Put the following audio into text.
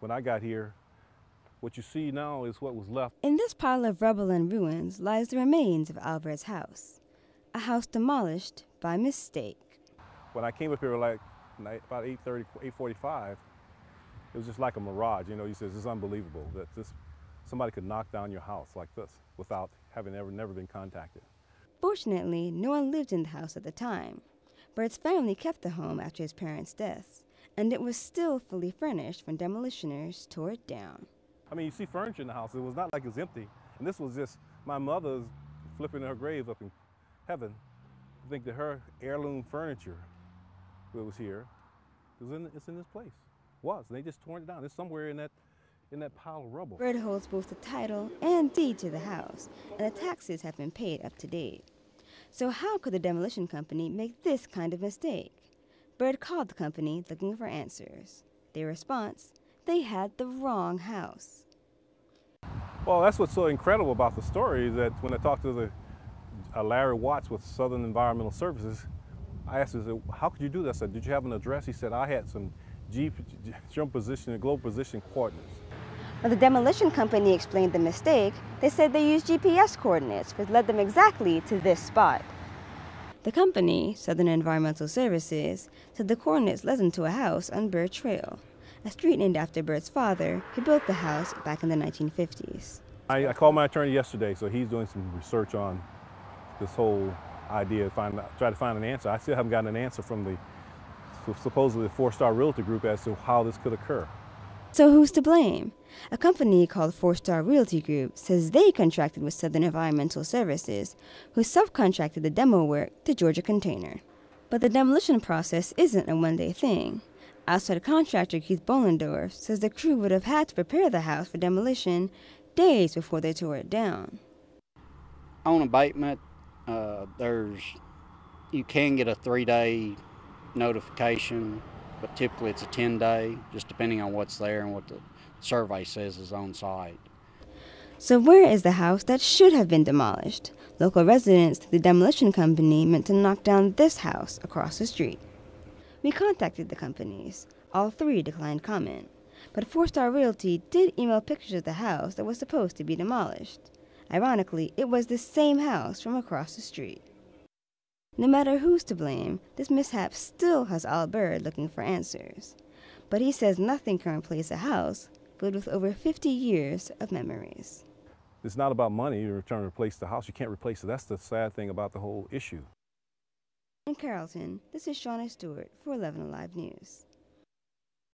When I got here, what you see now is what was left. In this pile of rubble and ruins lies the remains of Albert's house, a house demolished by mistake. When I came up here like about 8:30, 8:45, it was just like a mirage. You know, you said, this is unbelievable that somebody could knock down your house like this without having never been contacted. Fortunately, no one lived in the house at the time. Bert's family kept the home after his parents' deaths, and it was still fully furnished when demolitioners tore it down. I mean, you see furniture in the house. It was not like it's empty. And this was just my mother's flipping her grave up in heaven. I think that her heirloom furniture that was here, it's in this place. Was. And they just torn it down. It's somewhere in that pile of rubble. Bert holds both the title and deed to the house, and the taxes have been paid up to date. So how could the demolition company make this kind of mistake? Bert called the company looking for answers. Their response, they had the wrong house. Well, that's what's so incredible about the story is that when I talked to Larry Watts with Southern Environmental Services, I asked him, how could you do this? I said, did you have an address? He said, I had some jump position and global position coordinates. When the demolition company explained the mistake, they said they used GPS coordinates, which led them exactly to this spot. The company, Southern Environmental Services, said the coordinates led them to a house on Bird Trail, a street named after Bert's father, who built the house back in the 1950s. I called my attorney yesterday, so he's doing some research on this whole idea, try to find an answer. I still haven't gotten an answer from the supposedly the 4-Star Realty Group as to how this could occur. So who's to blame? A company called 4-Star Realty Group says they contracted with Southern Environmental Services, who subcontracted the demo work to Georgia Container. But the demolition process isn't a one-day thing. Outside contractor Keith Bollendorf says the crew would have had to prepare the house for demolition days before they tore it down. On abatement, you can get a 3-day notification, but typically it's a 10-day, just depending on what's there and what the survey says is on site. So where is the house that should have been demolished? Local residents think the demolition company meant to knock down this house across the street. We contacted the companies. All 3 declined comment. But 4-Star Realty did email pictures of the house that was supposed to be demolished. Ironically, it was the same house from across the street. No matter who's to blame, this mishap still has Al Bird looking for answers. But he says nothing can replace a house filled with over 50 years of memories. It's not about money. You're trying to replace the house. You can't replace it. That's the sad thing about the whole issue. In Carrollton, this is Shauna Stuart for 11 Alive News.